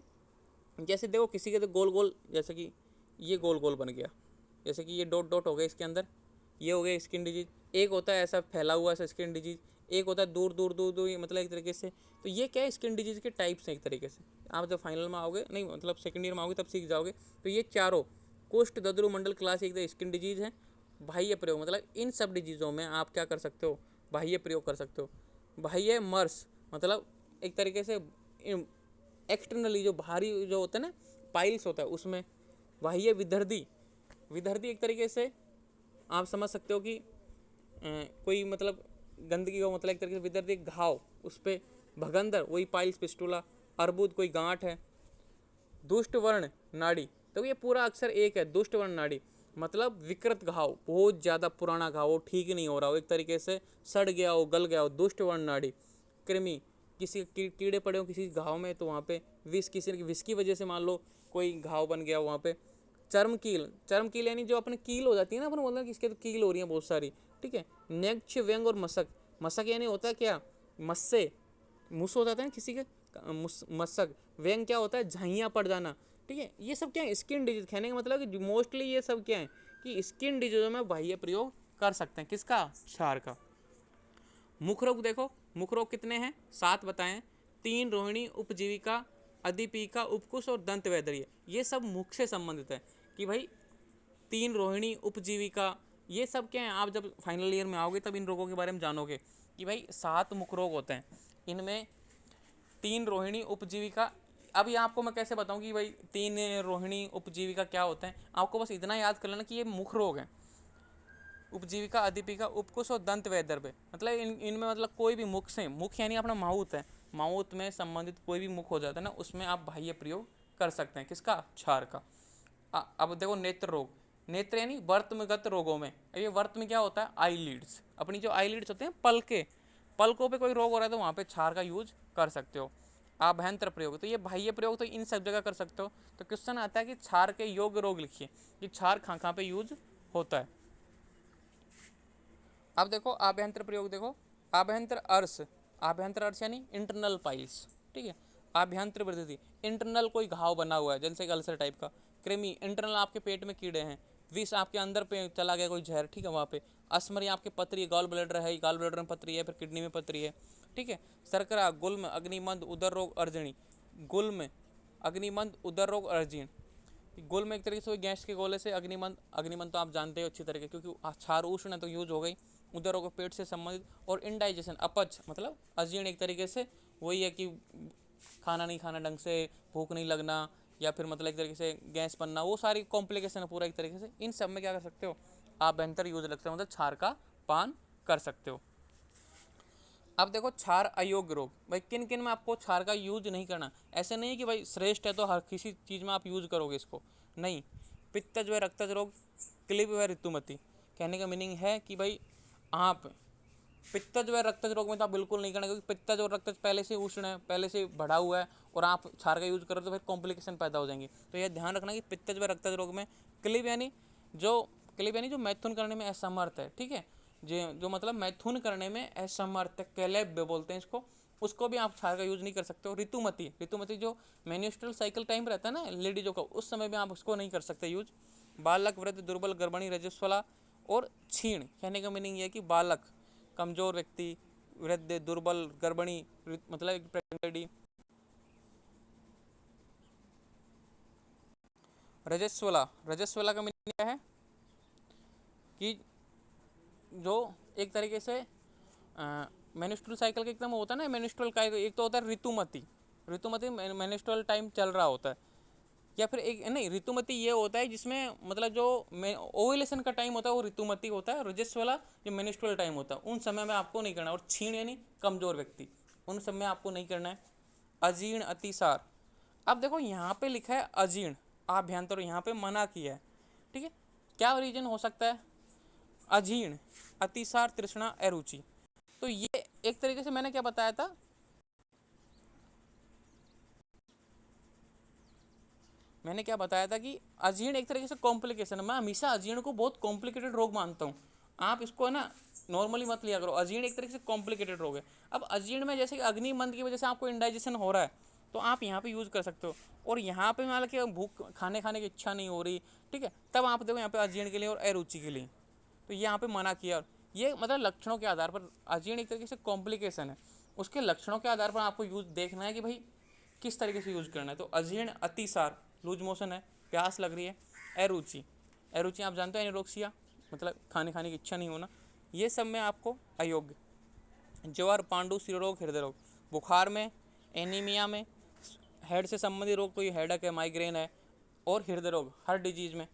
जैसे देखो किसी के तो गोल गोल, जैसे कि ये गोल गोल बन गया, जैसे कि ये डॉट डॉट हो गए इसके अंदर, ये हो गया स्किन डिजीज। एक होता है ऐसा फैला हुआ ऐसा स्किन डिजीज, एक होता है दूर दूर दूर दूर, मतलब एक तरीके से। तो ये क्या है, स्किन डिजीज के टाइप्स हैं एक तरीके से। आप जब फाइनल में आओगे, नहीं मतलब सेकंड ईयर में आओगे तब सीख जाओगे। तो ये चारों कुष्ठ, दद्रु मंडल क्लास एक स्किन डिजीज है। बाह्य प्रयोग मतलब इन सब डिजीज़ों में आप क्या कर सकते हो, बाह्य प्रयोग कर सकते हो। बाह्य मर्स मतलब एक तरीके से एक्सटर्नली जो बाहरी जो होता है ना, पाइल्स होता है उसमें। बाह्य विदर्दी, विदर्दी एक तरीके से आप समझ सकते हो कि कोई मतलब गंदगी हो, मतलब एक तरीके से विदर्दी घाव, उस पर भगंदर, वही पाइल्स पिस्टुला। अर्बुद कोई गांठ है। दुष्ट वर्ण नाड़ी, तो ये पूरा अक्षर एक है, दुष्ट वर्ण नाड़ी मतलब विकृत घाव, बहुत ज़्यादा पुराना घाव हो, ठीक नहीं हो रहा हो, एक तरीके से सड़ गया हो, गल गया हो, दुष्ट वर्ण नाड़ी। कृमि, किसी कीड़े पड़े हो किसी घाव में, तो वहाँ पे विष, किसी विष की वजह से मान लो कोई घाव बन गया वहाँ पे। चर्म कील, चर्म कील यानी जो अपने कील हो जाती है ना, अपन बोलते हैं कि इसके तो कील हो रही है बहुत सारी, ठीक है। नेक्ष, व्यंग और मशक, मशक यानी होता है क्या, मस्से, मुस हो जाता है किसी के मशक। व्यंग क्या होता है, झाइयाँ पड़ जाना, ठीक है। ये सब क्या है, स्किन डिजीज। कहने का मतलब कि मोस्टली ये सब क्या है कि स्किन डिजीजों में बाह्य प्रयोग कर सकते हैं, किसका, क्षार का। मुख रोग देखो, मुख रोग कितने हैं, 7 बताएं। 3 रोहिणी, उपजीविका, अधिपीका, उपकुश और दंत वैदर्य, ये सब मुख से संबंधित है। कि भाई 3 रोहिणी, उपजीविका, ये सब क्या है, आप जब फाइनल ईयर में आओगे तब इन रोगों के बारे में जानोगे कि भाई 7 मुख रोग होते हैं, इनमें 3 रोहिणी, उपजीविका। अब ये आपको मैं कैसे बताऊं कि भाई 3 रोहिणी उपजीविका क्या होते हैं, आपको बस इतना याद कर लेना कि ये मुख रोग हैं। उपजीविका, अधिपीका, उपकुश और दंत वैदर्भ्य, मतलब इनमें मतलब कोई भी मुख से, मुख यानी अपना माउथ है, माउथ में संबंधित कोई भी मुख हो जाता है ना, उसमें आप बाह्य प्रयोग कर सकते हैं, किसका, क्षार का। अब देखो नेत्र रोग, नेत्र यानी वर्तमगत रोगों में, ये वर्त में क्या होता है, आई लीड्स, अपनी जो आई लीड्स होते हैं पलके, पलकों पे कोई रोग हो रहा है तो वहाँ पे क्षार का यूज कर सकते हो। आभ्यंतर प्रयोग, तो ये बाह्य प्रयोग तो इन सब जगह कर सकते हो। तो क्वेश्चन आता है कि क्षार के योग्य रोग लिखिए, कि क्षार कहाँ कहाँ पे यूज होता है। अब देखो आभ्यंतर प्रयोग, देखो आभ्यंतर अर्श, आभ्यंतर अर्श यानी इंटरनल पाइल्स, ठीक है। आभ्यंतर वृद्धि, इंटरनल कोई घाव बना हुआ है जैसे अल्सर टाइप का। कृमि, इंटरनल आपके पेट में कीड़े हैं। विष, आपके अंदर पे चला गया कोई जहर, ठीक है वहाँ पे। अस्मरी, आपके पथरी, गॉल ब्लैडर है, गॉल ब्लैडर में पथरी है, फिर किडनी में पथरी है, ठीक है। शर्करा, गुल्म, अग्निमंद, उदर रोग, अर्जनी, गुल्म, अग्निमंद, उदर रोग, अर्जिन। गुल्म एक तरीके से गैस के गोले से, अग्निमंद, अग्निमंद तो आप जानते हो अच्छी तरीके, क्योंकि क्षार उष्ण है तो यूज हो गई। उदर रोग पेट से संबंधित, और इनडाइजेशन, अपच मतलब अजीर्ण, एक तरीके से वही है कि खाना नहीं खाना ढंग से, भूख नहीं लगना, या फिर मतलब एक तरीके से गैस बनना, वो सारी कॉम्प्लिकेशन है पूरा एक तरीके से। इन सब में क्या कर सकते हो, आप बेहतर यूज लगते हो, मतलब क्षार का पान कर सकते हो। अब देखो क्षार अयोग्य रोग, भाई किन किन में आपको क्षार का यूज नहीं करना। ऐसे नहीं कि भाई श्रेष्ठ है तो हर किसी चीज़ में आप यूज करोगे इसको, नहीं। पित्तज व रक्तज रोग, क्लिप व ऋतुमती, कहने का मीनिंग है कि भाई आप पित्तज व रक्तज रोग में तो आप बिल्कुल नहीं करना, क्योंकि पित्तज और रक्तज पहले से उष्ण है, पहले से बढ़ा हुआ है, और आप क्षार का यूज करो तो फिर कॉम्प्लिकेशन पैदा हो जाएंगे। तो यह ध्यान रखना कि पित्तज व रक्तज रोग में क्लिप यानी जो मैथुन करने में असमर्थ है, ठीक है, जो मतलब मैथुन करने में असमर्थ, कैलेब बोलते हैं इसको, उसको भी आप क्षार का यूज नहीं कर सकते हो। ऋतुमती, ऋतुमती जो मेन्स्ट्रुअल साइकिल टाइम रहता है ना लेडीजों का, उस समय भी आप उसको नहीं कर सकते यूज। बालक, वृद्ध, दुर्बल, गर्भिणी, रजस्वला और क्षीण, कहने का मीनिंग ये है कि बालक, कमजोर व्यक्ति, वृद्ध, दुर्बल, गर्भिणी मतलब एक प्रेग्नेंट लेडी, रजस्वला, रजस्वला का मीनिंग क्या है कि जो एक तरीके से मेनिस्ट्रुअल साइकिल का एकदम होता है ना, मेनिस्ट्रुअल का एक तो होता है ऋतुमती, ऋतुमती मेनिस्ट्रुअल टाइम चल रहा होता है, या फिर एक नहीं, ऋतुमती ये होता है जिसमें मतलब जो ओव्यूलेशन का टाइम होता है वो ऋतुमती होता है। रजस्वला जो मेनिस्ट्रुअल टाइम होता है उन समय में आपको नहीं करना। और क्षीण यानी कमजोर व्यक्ति, उन समय आपको नहीं करना है। अजीर्ण, अतिसार, अब देखो यहाँ पे लिखा है अजीर्ण आभ्यंतर, यहाँ पे मना किया है, ठीक है। क्या रीजन हो सकता है? अजीर्ण, अतिसार, तृष्णा, अरुचि। तो ये एक तरीके से मैंने क्या बताया था, मैंने क्या बताया था कि अजीर्ण एक तरीके से कॉम्प्लिकेशन है। मैं हमेशा अजीर्ण को बहुत कॉम्प्लिकेटेड रोग मानता हूँ, आप इसको है ना नॉर्मली मत लिया करो। अजीर्ण एक तरीके से कॉम्प्लिकेटेड रोग है। अब अजीर्ण में जैसे कि अग्निमंद की वजह से आपको इंडाइजेशन हो रहा है, तो आप यहाँ पे यूज़ कर सकते हो। और यहाँ पे मान लो कि भूख खाने की इच्छा नहीं हो रही, ठीक है, तब आप देखो यहाँ पे अजीर्ण के लिए और अरुचि के लिए, तो यहाँ पे मना किया। ये मतलब लक्षणों के आधार पर, अजीर्ण एक तरीके से कॉम्प्लिकेशन है, उसके लक्षणों के आधार पर आपको यूज देखना है कि भाई किस तरीके से यूज करना है। तो अजीर्ण, अतिसार, लूज मोशन है, प्यास लग रही है, अरुचि, अरुचि आप जानते हैं एनोरेक्सिया मतलब खाने की इच्छा नहीं होना, ये सब में आपको अयोग्य। ज्वर, पांडु, सिरोग, हृदय रोग, बुखार में, एनीमिया में, हेड से संबंधित रोग तो ये हेडक है, माइग्रेन है, और हृदय रोग हर डिजीज में।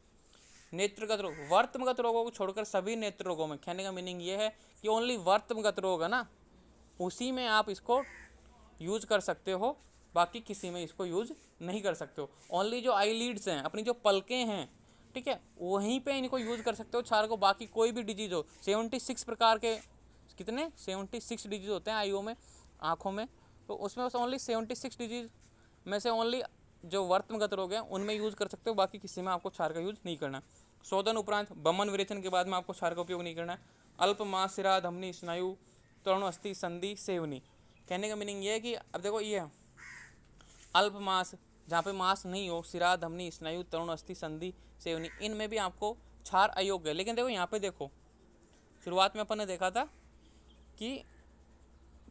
नेत्रगत रोग, वर्तमगत रोगों को छोड़कर सभी नेत्र रोगों में, कहने का मीनिंग ये है कि ओनली वर्तमगत रोग है ना, उसी में आप इसको यूज कर सकते हो, बाकी किसी में इसको यूज नहीं कर सकते हो। ओनली जो आईलीड्स हैं, अपनी जो पलकें हैं, ठीक है, वहीं पे इनको यूज कर सकते हो क्षार को। बाकी कोई भी डिजीज हो, 76 प्रकार के, कितने 76 डिजीज होते हैं आईओ में, आँखों में, तो उसमें बस ओनली 76 डिजीज में से ओनली जो वर्तमगत रोग हैं उनमें यूज़ कर सकते हो, बाकी किसी में आपको क्षार का यूज़ नहीं करना। शोधन उपरांत बमन विरेचन के बाद में आपको क्षार का उपयोग नहीं करना है। अल्प मास, सिरा, धमनी, स्नायु, तरुण अस्थि, संधि, सेवनी, कहने का मीनिंग ये है कि अब देखो ये अल्प मास, जहाँ पे मास नहीं हो, सिरा, धमनी, स्नायु, तरुण अस्थि, संधि, सेवनी, इनमें भी आपको क्षार अयोग्य है। लेकिन देखो यहाँ पे देखो, शुरुआत में अपन ने देखा था कि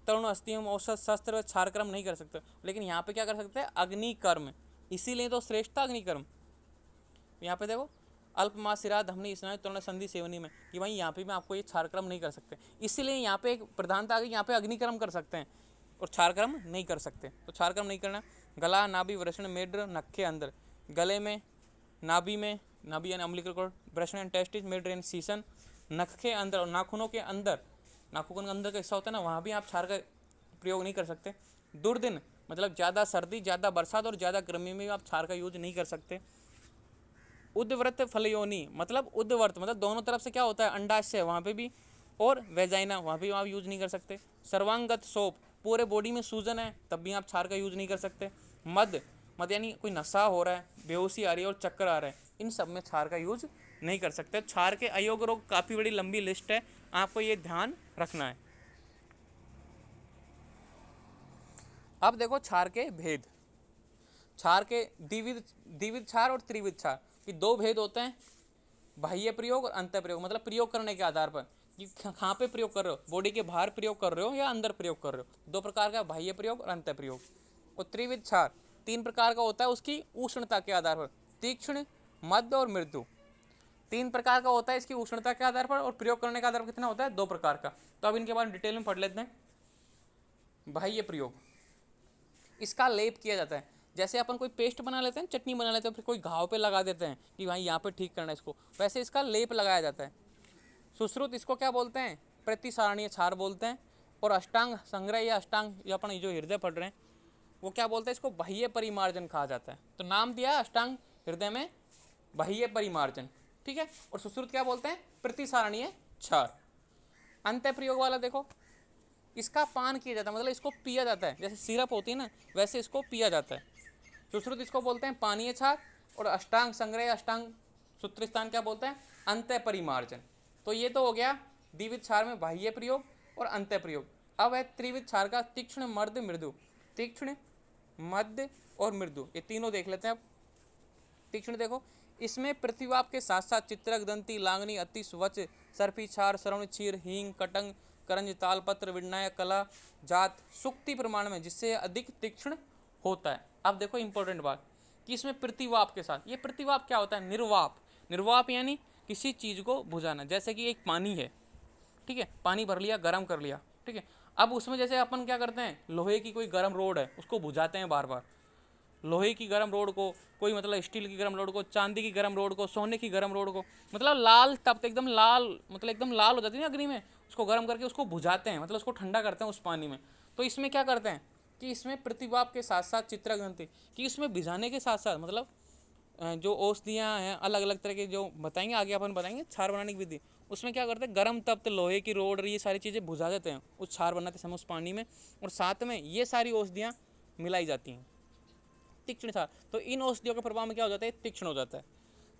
तरुण अस्थि में औसत शस्त्र क्षारकर्म नहीं कर सकते, लेकिन यहाँ पे क्या कर सकते हैं, अग्निकर्म, इसीलिए तो श्रेष्ठ अग्निकर्म। यहाँ पे देखो अल्पमास, सिरा, धमनी, स्नायु, तरुण, संधि, सेवनी में, कि भाई यहाँ पे भी आपको ये क्षारक्रम नहीं कर सकते, इसीलिए यहाँ पे एक प्रधानता आ गई, यहाँ पे अग्निक्रम कर सकते हैं और क्षारक्रम नहीं कर सकते। तो क्षारक्रम नहीं करना। गला, नाभि, वृषण, मेड्र, नखे अंदर, गले में, नाभि में, नाभि यानी अम्लिकल, वृषण एंड टेस्टिस, मेड्र यानी सीसन, नख के अंदर और नाखूनों के अंदर, नाखून के अंदर का हिस्सा होता है ना, वहाँ भी आप क्षार का प्रयोग नहीं कर सकते। दुर्दिन मतलब ज़्यादा सर्दी, ज़्यादा बरसात और ज़्यादा गर्मी में भी आप क्षार का यूज नहीं कर सकते। उद्वृत्त फलयोनि मतलब उद्वर्त मतलब दोनों तरफ से क्या होता है, अंडाशय, वहाँ पे भी, और वेजाइना, वहाँ भी आप यूज नहीं कर सकते। सर्वांगत सोप, पूरे बॉडी में सूजन है तब भी आप क्षार का यूज नहीं कर सकते। मद, मद यानी कोई नशा हो रहा है, बेहोशी आ रही है और चक्कर आ रहा है, इन सब में क्षार का यूज नहीं कर सकते। क्षार के अयोग्य रोग काफ़ी बड़ी लंबी लिस्ट है, आपको ये ध्यान रखना है। अब देखो क्षार के भेद, क्षार के द्विविध क्षार और त्रिविध क्षार, कि दो भेद होते हैं, बाह्य प्रयोग और अंत प्रयोग, मतलब प्रयोग करने के आधार पर कि कहाँ पे प्रयोग कर रहे हो, बॉडी के बाहर प्रयोग कर रहे हो या अंदर प्रयोग कर रहे हो, दो प्रकार का, बाह्य प्रयोग और अंत प्रयोग। और त्रिविध क्षार 3 प्रकार का होता है, उसकी उष्णता के आधार पर, तीक्ष्ण, मध्य और मृदु, 3 प्रकार का होता है इसकी उष्णता के आधार पर, और प्रयोग करने के आधार पर कितना होता है, 2 प्रकार का। तो अब इनके बारे में डिटेल में पढ़ लेते हैं। बाह्य प्रयोग, इसका लेप किया जाता है, जैसे अपन कोई पेस्ट बना लेते हैं, चटनी बना लेते हैं, फिर कोई घाव पे लगा देते हैं कि भाई यहाँ पे ठीक करना है इसको, वैसे इसका लेप लगाया जाता है। सुश्रुत इसको क्या बोलते हैं, प्रतिसारणीय क्षार बोलते हैं। और अष्टांग संग्रह या अष्टांग, या अपन जो हृदय पढ़ रहे हैं वो क्या बोलते हैं, इसको बाह्य परिमार्जन कहा जाता है। तो नाम दिया है अष्टांग हृदय में बाह्य परिमार्जन, ठीक है। और सुश्रुत क्या बोलते हैं, प्रतिसारणीय क्षार। अंत प्रयोग वाला देखो, इसका पान किया जाता है, मतलब इसको पिया जाता है, जैसे सिरप होती है ना वैसे इसको पिया जाता है। सुश्रुत इसको बोलते हैं पानीय क्षार, और अष्टांग संग्रह, अष्टांग सूत्रस्थान क्या बोलते हैं, अंत परिमार्जन। तो ये तो हो गया द्विविध क्षार में बाह्य प्रयोग और अंतः प्रयोग। अब है त्रिविध क्षार का तीक्ष्ण, मर्द, मृदु। तीक्ष्ण, मध्य और मृदु, ये तीनों देख लेते हैं अब। तीक्ष्ण देखो, इसमें पृथ्वीवाप के साथ साथ चित्रक, दंती, लांगनी, अतिश, वच, सर्पी, क्षार, श्रवण, क्षीर, हींग, कटंग, करंज, तालपत्र, विनायक, कला, जात, सुक्ति प्रमाण में, जिससे अधिक तीक्ष्ण होता है। अब देखो इंपॉर्टेंट बात कि इसमें पृथ्वीवाप के साथ, ये पृथ्वीवाप क्या होता है? निर्वाप। निर्वाप यानी किसी चीज को बुझाना। जैसे कि एक पानी है, ठीक है, पानी भर लिया, गर्म कर लिया, ठीक है। अब उसमें जैसे अपन क्या करते हैं, लोहे की कोई गर्म रोड है, उसको बुझाते हैं बार बार। लोहे की गर्म रोड को, कोई मतलब स्टील की गर्म रोड को, चांदी की गर्म रोड को, सोने की गर्म रोड को, मतलब लाल तब एकदम लाल, मतलब एकदम लाल हो जाती है ना अग्नि में, उसको गर्म करके उसको बुझाते हैं, मतलब उसको ठंडा करते हैं उस पानी में। तो इसमें क्या करते हैं कि इसमें पृथ्वीवाप के साथ साथ चित्रग्रंथि, कि इसमें भिजाने के साथ साथ मतलब जो औषधियाँ हैं अलग अलग तरह के, जो बताएंगे आगे अपन बताएंगे क्षार बनाने की विधि, उसमें क्या करते हैं, गर्म तप्त लोहे की रोड और ये सारी चीज़ें बुझा देते हैं उस क्षार बनाते समय उस पानी में, और साथ में ये सारी औषधियाँ मिलाई जाती हैं। तीक्ष्ण क्षार, तो इन औषधियों के प्रभाव में क्या हो जाता है, तीक्ष्ण हो जाता है।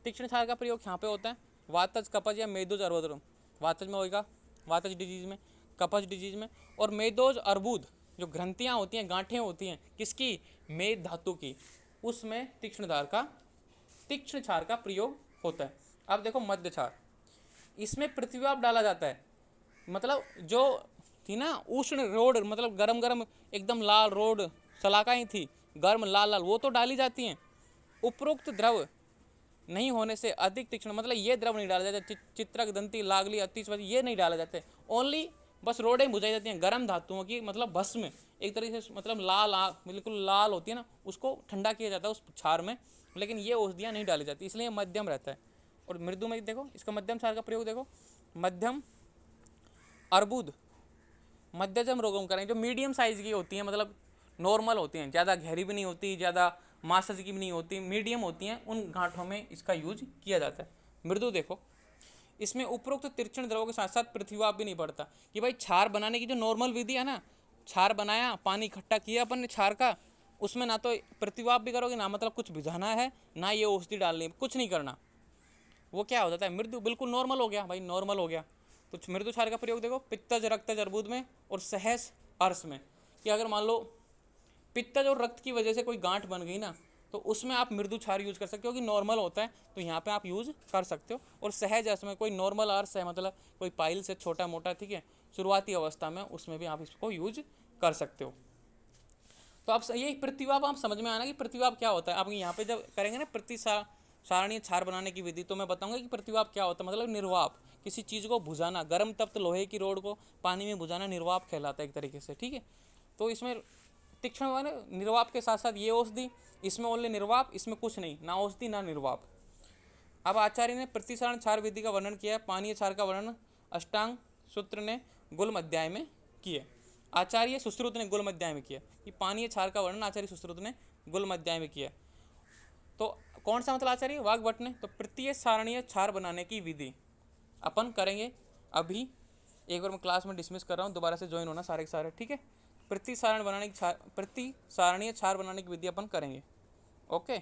तीक्ष्ण क्षार का प्रयोग यहाँ पे होता है वातज, कपज या मेदोज, अर्बुद। वातज में होगा, वातज डिजीज में, कपज डिजीज में, और मेदोज, अर्बुद, जो ग्रंथियाँ होती हैं, गांठें होती हैं, किसकी? मेद धातु की, उसमें तीक्ष्ण क्षार का प्रयोग होता है। अब देखो मध्य क्षार, इसमें पृथ्वीवाप डाला जाता है, मतलब जो थी ना उष्ण रोड, मतलब गरम गरम एकदम लाल रोड सलाखाएं थी, गर्म लाल लाल, वो तो डाली जाती हैं। उपरोक्त द्रव नहीं होने से अधिक तीक्ष्ण, मतलब ये द्रव नहीं डाले जाते, चित्रक, दंती, लागली, अतिश, ये नहीं डाले जाते, ओनली बस रोडें बुझाई जाती हैं गर्म धातुओं की, मतलब भस्म एक तरीके से, मतलब लाल बिल्कुल लाल होती है ना, उसको ठंडा किया जाता है उस क्षार में, लेकिन ये औषधियाँ नहीं डाली जाती, इसलिए मध्यम रहता है। और मृदु में देखो, इसका मध्यम क्षार का प्रयोग देखो, मध्यम, अर्बुद, मध्यम रोगों में करें, जो मीडियम साइज की होती हैं, मतलब नॉर्मल होती हैं, ज़्यादा गहरी भी नहीं होती, ज़्यादा मासज की भी नहीं होती, मीडियम होती हैं, उन गांठों में इसका यूज किया जाता है। मृदु देखो, इसमें उपरोक्त तीक्ष्ण द्रवों के साथ साथ पृथ्वीवाप भी नहीं पड़ता, कि भाई क्षार बनाने की जो नॉर्मल विधि है ना, क्षार बनाया, पानी इकट्ठा किया अपन ने क्षार का, उसमें ना तो पृथ्वीवाप भी करोगे, ना मतलब कुछ भिजाना है, ना ये औषधि डालनी है, कुछ नहीं करना, वो क्या हो जाता है, मृदु, बिल्कुल नॉर्मल हो गया भाई, नॉर्मल हो गया। तो मृदु क्षार का प्रयोग देखो पित्तज, रक्तज, अर्बुद में, और सहस, अर्श में, कि अगर मान लो पित्तज और रक्त की वजह से कोई गांठ बन गई ना, तो उसमें आप मृदु क्षार यूज कर सकते हो, कि नॉर्मल होता है तो यहाँ पे आप यूज कर सकते हो। और सहज अर्श में, कोई नॉर्मल अर्श है, मतलब कोई पाइल से छोटा मोटा, ठीक है, शुरुआती अवस्था में, उसमें भी आप इसको यूज कर सकते हो। तो आप ये पृथ्वीवाप आप समझ में आना कि पृथ्वीवाप क्या होता है। आप यहाँ पे जब करेंगे ना सारणीय क्षार बनाने की विधि, तो मैं बताऊंगा कि पृथ्वीवाप क्या होता है, मतलब निर्वाप, किसी चीज़ को बुझाना, गर्म तप्त लोहे की रोड को पानी में बुझाना निर्वाप कहलाता है एक तरीके से, ठीक है। तो इसमें तीक्ष्ण हुआ ना, निर्वाप के साथ साथ ये औषधि, इसमें ओनली निर्वाप, इसमें कुछ नहीं, ना औषधि ना निर्वाप। अब आचार्य ने प्रतिसारण क्षार विधि का वर्णन किया है, पानीय क्षार का वर्णन अष्टांग सूत्र ने गुल्म अध्याय में किया, आचार्य सुश्रुत ने गुल्म अध्याय में किया, कि पानीय क्षार का वर्णन आचार्य सुश्रुत ने गुल्म अध्याय में किया। तो कौन सा मतलब आचार्य वाग्भट ने, तो तृतीय सारणीय क्षार बनाने की विधि अपन करेंगे अभी। एक बार मैं क्लास में डिसमिस कर रहा हूँ, दोबारा से ज्वाइन होना सारे के सारे, ठीक है। प्रतिसारणीय क्षार बनाने की विधि अपन करेंगे, ओके।